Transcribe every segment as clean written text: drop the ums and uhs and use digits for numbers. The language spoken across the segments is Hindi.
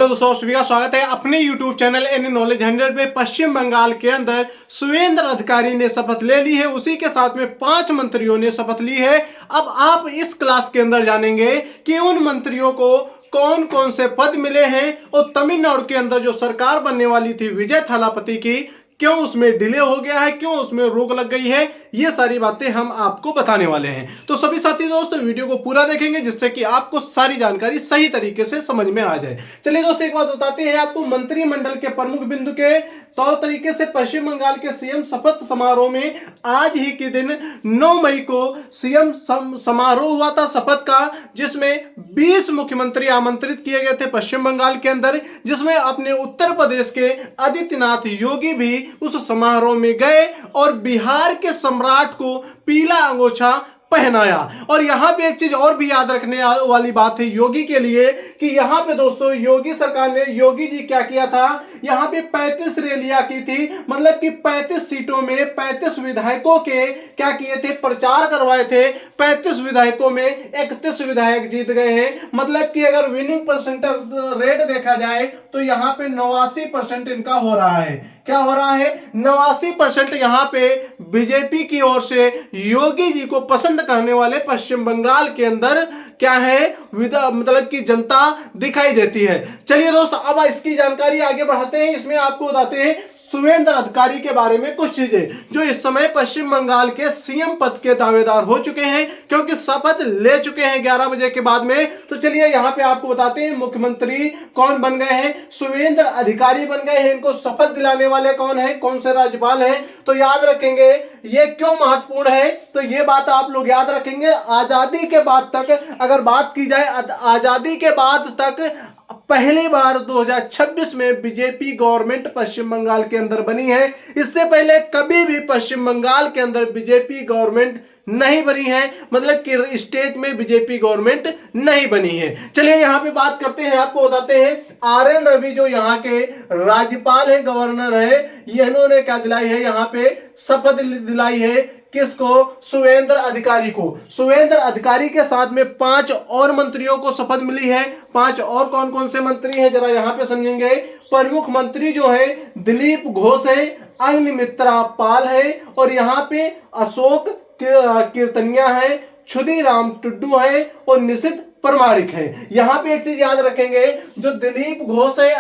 तो दोस्तों सभी का स्वागत है अपने YouTube चैनल एनी नॉलेज 100 पे। पश्चिम बंगाल के अंदर सुवेंद्र अधिकारी ने शपथ ले ली है, उसी के साथ में 5 मंत्रियों ने शपथ ली है। अब आप इस क्लास के अंदर जानेंगे कि उन मंत्रियों को कौन कौन से पद मिले हैं और तमिलनाडु के अंदर जो सरकार बनने वाली थी विजय थालापति की, क्यों उसमें डिले हो गया है, क्यों उसमें रोक लग गई है, ये सारी बातें हम आपको बताने वाले हैं। तो सभी साथी दोस्त वीडियो को पूरा देखेंगे जिससे कि आपको सारी जानकारी सही तरीके से समझ में आ जाए। चलिए दोस्तों एक बात बताते हैं आपको, मंत्रिमंडल के प्रमुख बिंदु के तौर तरीके से पश्चिम बंगाल के सीएम शपथ समारोह में आज ही के दिन 9 मई को सीएम समारोह हुआ था शपथ का, जिसमें 20 मुख्यमंत्री आमंत्रित किए गए थे पश्चिम बंगाल के अंदर, जिसमें अपने उत्तर प्रदेश के आदित्यनाथ योगी भी उस समारोह में गए और बिहार के सम्राट को पीला अंगोछा पहनाया। और यहां पे एक चीज और भी याद रखने वाली बात है योगी के लिए कि यहां पे दोस्तों योगी सरकार ने, योगी जी क्या किया था, यहां पे 35 रैलियां की थी, मतलब कि 35 सीटों में 35 विधायकों के क्या किए थे, प्रचार करवाए थे। 35 विधायकों में 31 विधायक जीत गए हैं, मतलब कि अगर विनिंग परसेंटेज रेट देखा जाए तो यहां पे 89% इनका हो रहा है। क्या हो रहा है, 89% यहां पे बीजेपी की ओर से योगी जी को पसंद करने वाले पश्चिम बंगाल के अंदर क्या है, मतलब कि जनता दिखाई देती है। चलिए दोस्त अब इसकी जानकारी आगे बढ़ाते हैं। इसमें आपको बताते हैं सुवेंद्र अधिकारी के बारे में कुछ चीजें जो इस समय पश्चिम बंगाल के सीएम पद के दावेदार हो चुके हैं, क्योंकि शपथ ले चुके हैं 11 बजे के बाद में। तो चलिए यहां पे आपको बताते हैं मुख्यमंत्री कौन बन गए हैं, सुवेंद्र अधिकारी बन गए हैं। इनको शपथ दिलाने वाले कौन है, कौन से राज्यपाल हैं, तो याद रखेंगे ये क्यों महत्वपूर्ण है, तो ये बात आप लोग याद रखेंगे। आजादी के बाद तक अगर बात की जाए, आजादी के बाद तक पहली बार 2026 में बीजेपी गवर्नमेंट पश्चिम बंगाल के अंदर बनी है। इससे पहले कभी भी पश्चिम बंगाल के अंदर बीजेपी गवर्नमेंट नहीं बनी है, मतलब कि स्टेट में बीजेपी गवर्नमेंट नहीं बनी है। चलिए यहां पे बात करते हैं, आपको बताते हैं आर.एन. रवि जो यहां के राज्यपाल है, गवर्नर है, इन्होंने क्या दिलाई है, यहां पे शपथ दिलाई है किसको, सुवेंद्र अधिकारी को। सुवेंद्र अधिकारी के साथ में 5 और मंत्रियों को शपथ मिली है। 5 और कौन कौन से मंत्री हैं जरा यहां पे समझेंगे। प्रमुख मंत्री जो है दिलीप घोष है, अग्निमित्रा पाल है, और यहां पे अशोक कीर्तनिया है, क्षुदीराम टुड्डू है और निशित प्रमाणिक है। यहां पे एक चीज याद रखेंगे, जो दिलीप घोष है,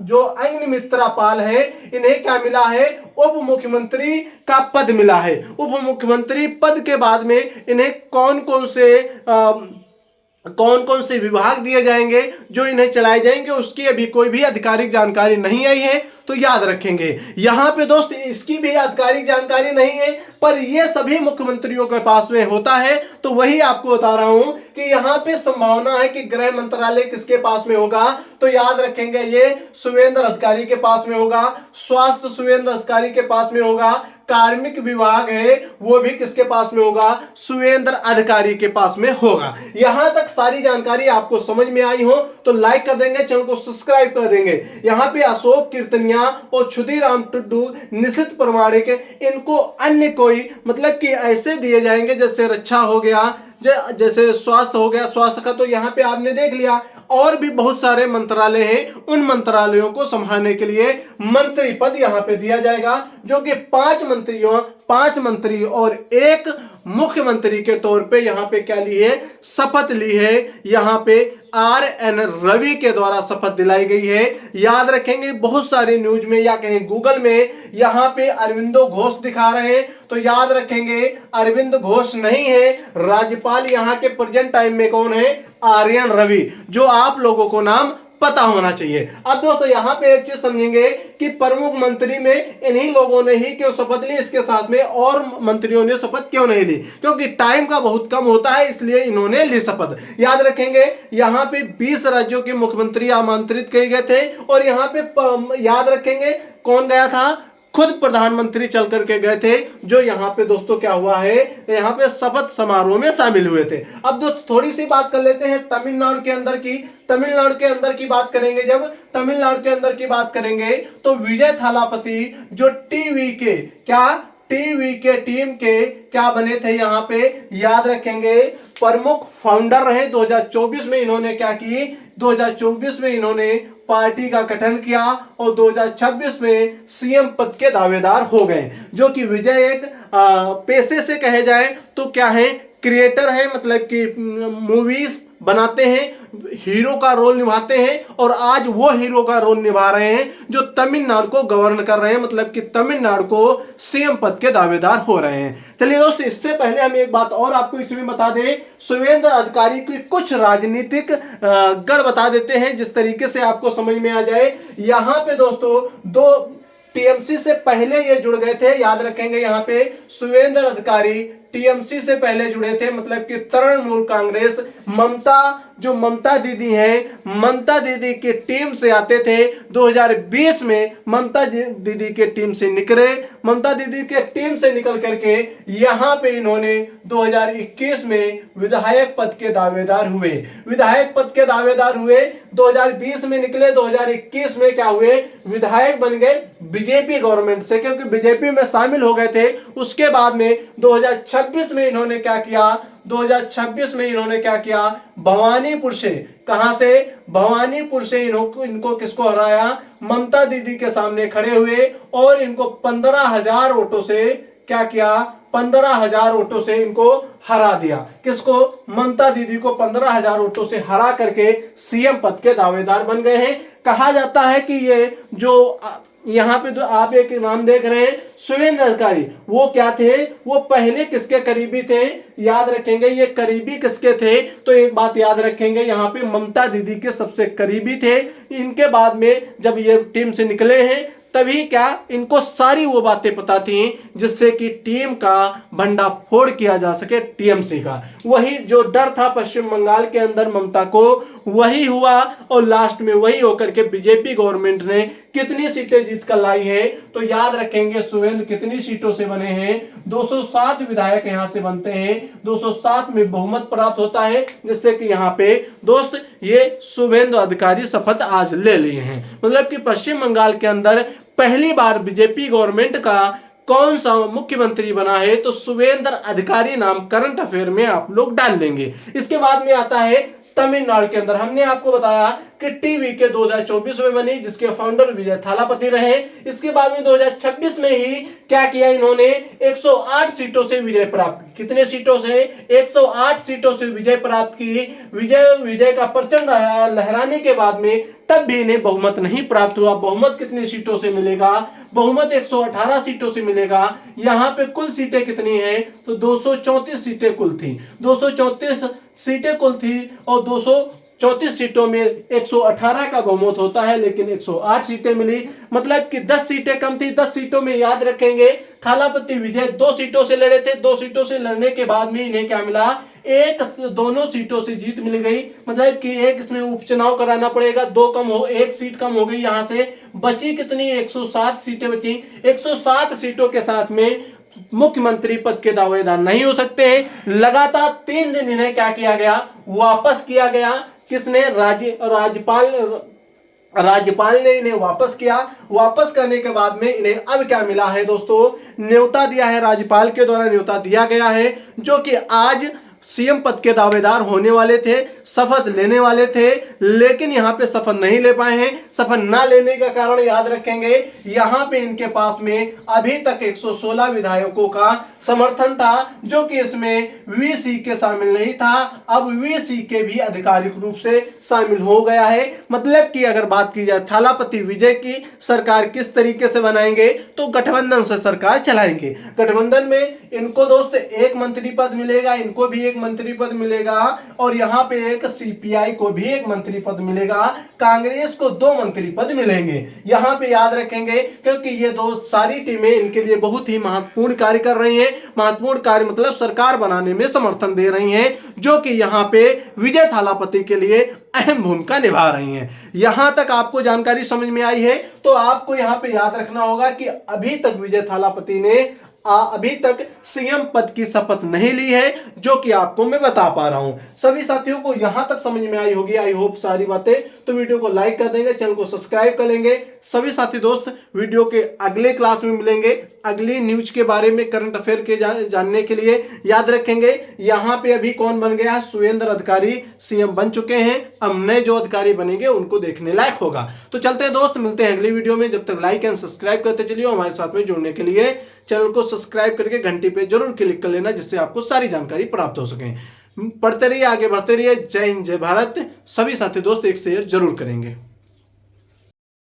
जो अग्निमित्रा पाल है, इन्हें क्या मिला है, उप मुख्यमंत्री का पद मिला है। उप मुख्यमंत्री पद के बाद में इन्हें कौन कौन से विभाग दिए जाएंगे जो इन्हें चलाए जाएंगे, उसकी अभी कोई भी आधिकारिक जानकारी नहीं आई है, तो याद रखेंगे। यहां पे दोस्त इसकी भी आधिकारिक जानकारी नहीं है, पर ये सभी मुख्यमंत्रियों के पास में होता है। तो वही आपको बता रहा हूं कि यहां पे संभावना है कि गृह मंत्रालय किसके पास में होगा, तो याद रखेंगे ये सुवेंद्र अधिकारी के पास में होगा, स्वास्थ्य सुवेंद्र अधिकारी के पास में होगा, कार्मिक विभाग है वो भी किसके पास में होगा, सुवेंद्र अधिकारी के पास में होगा। यहां तक सारी जानकारी आपको समझ में आई हो तो लाइक कर देंगे, चैनल को सब्सक्राइब कर देंगे। यहां पे अशोक कीर्तनिया और क्षुदीराम टुड्डू, निशित प्रमाणिक, इनको अन्य कोई मतलब कि ऐसे दिए जाएंगे जैसे रक्षा हो गया, जैसे स्वास्थ्य हो गया, स्वास्थ्य का तो यहाँ पे आपने देख लिया। और भी बहुत सारे मंत्रालय हैं, उन मंत्रालयों को संभालने के लिए मंत्री पद यहाँ पे दिया जाएगा, जो कि 5 मंत्री और 1 मुख्यमंत्री के तौर पे यहाँ पे क्या ली है, शपथ ली है। यहाँ पे आर.एन. रवि के द्वारा शपथ दिलाई गई है। याद रखेंगे बहुत सारे न्यूज में या कहीं गूगल में यहाँ पे अरविंदो घोष दिखा रहे हैं, तो याद रखेंगे अरविंद घोष नहीं है, राज्यपाल यहाँ के प्रेजेंट टाइम में कौन है, आर.एन. रवि, जो आप लोगों को नाम पता होना चाहिए। अब दोस्तों यहां पे एक चीज समझेंगे कि प्रमुख मंत्री में इन्हीं लोगों ने ही क्यों शपथ ली, इसके साथ में और मंत्रियों ने शपथ क्यों नहीं ली, क्योंकि टाइम का बहुत कम होता है, इसलिए इन्होंने ली शपथ। याद रखेंगे यहां पे 20 राज्यों के मुख्यमंत्री आमंत्रित किए गए थे, और यहां पे याद रखेंगे कौन गया था, खुद प्रधानमंत्री चल करके गए थे, जो यहाँ पे दोस्तों क्या हुआ है, यहाँ पे शपथ समारोह में शामिल हुए थे। अब दोस्तों थोड़ी सी बात कर लेते हैं तमिलनाडु के अंदर की। तमिलनाडु के अंदर की बात करेंगे, जब तमिलनाडु के अंदर की बात करेंगे तो विजय थालापति जो टीवी के टीम के क्या बने थे, यहाँ पे याद रखेंगे प्रमुख फाउंडर रहे। 2024 में इन्होंने क्या की, 2024 में इन्होंने पार्टी का गठन किया और 2026 में सीएम पद के दावेदार हो गए। जो कि विजय एक पेशे से कहे जाए तो क्या है, क्रिएटर है, मतलब कि मूवीज बनाते हैं, हीरो का रोल निभाते हैं और आज वो हीरो का रोल निभा रहे हैं जो तमिलनाडु को गवर्न कर रहे हैं, मतलब कि तमिलनाडु को सीएम पद के दावेदार हो रहे हैं। चलिए दोस्तों, इससे पहले हम एक बात और आपको इसमें बता दें, शुवेंद्र अधिकारी की कुछ राजनीतिक गढ़ बता देते हैं जिस तरीके से आपको समझ में आ जाए। यहाँ पे दोस्तों दो टीएमसी से पहले ये जुड़ गए थे, याद रखेंगे। यहाँ पे शुवेंद्र अधिकारी टीएमसी से पहले जुड़े थे, मतलब कि तृणमूल कांग्रेस, जो ममता दीदी हैं, ममता दीदी की टीम से आते थे। 2020 में ममता दीदी के टीम से निकले, ममता दीदी के टीम से निकल करके यहाँ पे इन्होंने 2021 में विधायक पद के दावेदार हुए। विधायक पद के दावेदार हुए, 2020 में निकले, 2021 में क्या हुए, विधायक बन गए बीजेपी गवर्नमेंट से, क्योंकि बीजेपी में शामिल हो गए थे। उसके बाद में 2026 में इन्होंने क्या किया, 2026 में इन्होंने क्या किया, भवानीपुर से, कहां से, भवानीपुर से इनको किसको हराया, ममता दीदी के सामने खड़े हुए और इनको 15,000 वोटों से क्या किया, 15,000 वोटों से इनको हरा दिया। किसको, ममता दीदी को 15,000 वोटों से हरा करके सीएम पद के दावेदार बन गए हैं। कहा जाता है कि ये जो यहाँ पे तो आप एक नाम देख रहे हैं शुवेंद्र अधिकारी, वो क्या थे, वो पहले किसके करीबी थे, याद रखेंगे। ये करीबी किसके थे, तो एक बात याद रखेंगे, यहाँ पे ममता दीदी के सबसे करीबी थे। इनके बाद में जब ये टीम से निकले हैं तभी क्या इनको सारी वो बातें पता थी जिससे कि टीम का भंडाफोड़ किया जा सके, टीएमसी का। वही जो डर था पश्चिम बंगाल के अंदर ममता को, वही हुआ और लास्ट में वही होकर के बीजेपी गवर्नमेंट ने कितनी सीटें जीत कर लाई है, तो याद रखेंगे शुवेंद्र कितनी सीटों से बने हैं, 207 विधायक यहां से बनते हैं, 207 में बहुमत प्राप्त होता है, जिससे कि यहाँ पे दोस्त ये शुवेंद्र अधिकारी शपथ आज ले लिए हैं। मतलब कि पश्चिम बंगाल के अंदर पहली बार बीजेपी गवर्नमेंट का कौन सा मुख्यमंत्री बना है, तो शुवेंद्र अधिकारी नाम करंट अफेयर में आप लोग डाल लेंगे। इसके बाद में आता है तमिलनाडु के अंदर, हमने आपको बताया कि टीवी के 2024 में बनी, जिसके फाउंडर विजय थालापति रहे। इसके बाद में 2026 में ही क्या किया, इन्होंने 108 सीटों से विजय प्राप्त की। कितने सीटों से, 108 सीटों से विजय प्राप्त की। विजय का परचम लहराने के बाद में तब भी इन्हें बहुमत नहीं प्राप्त हुआ। बहुमत कितनी सीटों से मिलेगा, बहुमत 118 सीटों से मिलेगा। यहाँ पे कुल सीटें कितनी हैं, तो 234 सीटें कुल थी, 234 सीटें कुल थी और 234 सीटों में 118 का बहुमत होता है, लेकिन 108 सीटें मिली, मतलब कि 10 सीटें कम थी। 10 सीटों में याद रखेंगे थालापति विजय 2 सीटों से लड़े थे। 2 सीटों से लड़ने के बाद में इन्हें क्या मिला, दोनों सीटों से जीत मिल गई, मतलब कि एक इसमें उपचुनाव कराना पड़ेगा, 1 सीट कम हो गई। यहां से बची कितनी, 107 सीटें बची। 107 सीटों के साथ में मुख्यमंत्री पद के दावेदार नहीं हो सकते हैं। लगातार 3 दिन इन्हें क्या किया गया, वापस किया गया। किसने, राज्यपाल ने इन्हें वापस किया। वापस करने के बाद में इन्हें अब क्या मिला है दोस्तों, न्योता दिया है, राज्यपाल के द्वारा न्योता दिया गया है, जो कि आज सीएम पद के दावेदार होने वाले थे, शपथ लेने वाले थे, लेकिन यहाँ पे शपथ नहीं ले पाए हैं। शपथ ना लेने का कारण याद रखेंगे, यहाँ पे इनके पास में अभी तक 116 विधायकों का समर्थन था, जो कि इसमें वीसी के शामिल नहीं था। अब वीसी के भी आधिकारिक रूप से शामिल हो गया है। मतलब कि अगर बात की जाए थालापति विजय की सरकार किस तरीके से बनाएंगे, तो गठबंधन से सरकार चलाएंगे। गठबंधन में इनको दोस्त 1 मंत्री पद मिलेगा, इनको भी 1 मंत्री पद मिलेगा, और यहाँ पे एक सीपीआई को भी 1 मंत्री पद मिलेगा, कांग्रेस को 2 मंत्री पद मिलेंगे। यहाँ पे याद रखेंगे, क्योंकि ये सारी टीमें इनके लिए बहुत ही महत्वपूर्ण कार्य कर रही हैं। महत्वपूर्ण कार्य मतलब सरकार बनाने में समर्थन दे रही हैं, जो कि यहाँ पे विजय थालापति के लिए अहम भूमिका निभा रही हैं। यहां तक आपको जानकारी समझ में आई है, तो आपको यहां पे याद रखना होगा कि अभी तक विजय थालापति ने अभी तक सीएम पद की शपथ नहीं ली है, जो कि आपको मैं बता पा रहा हूं। सभी साथियों को यहां तक समझ में आई होगी, आई होप सारी बातें। तो तो वीडियो को लाइक कर देंगे, चैनल को सब्सक्राइब कर लेंगे। सभी साथी दोस्त वीडियो के अगले क्लास में मिलेंगे अगली न्यूज के बारे में, करंट अफेयर के जानने के लिए। याद रखेंगे यहाँ पे अभी कौन बन गया है, सुवेंद्र अधिकारी सीएम बन चुके हैं। अब नए जो अधिकारी बनेंगे उनको देखने लायक होगा। तो चलते हैं दोस्त, मिलते हैं अगली वीडियो में। जब तक लाइक एंड सब्सक्राइब करते चलिए। हमारे साथ में जुड़ने के लिए चैनल को सब्सक्राइब करके घंटी पे जरूर क्लिक कर लेना, जिससे आपको सारी जानकारी प्राप्त हो सके। पढ़ते रहिए, आगे बढ़ते रहिए। जय हिंद, जय भारत। सभी साथी दोस्त एक शेयर जरूर करेंगे।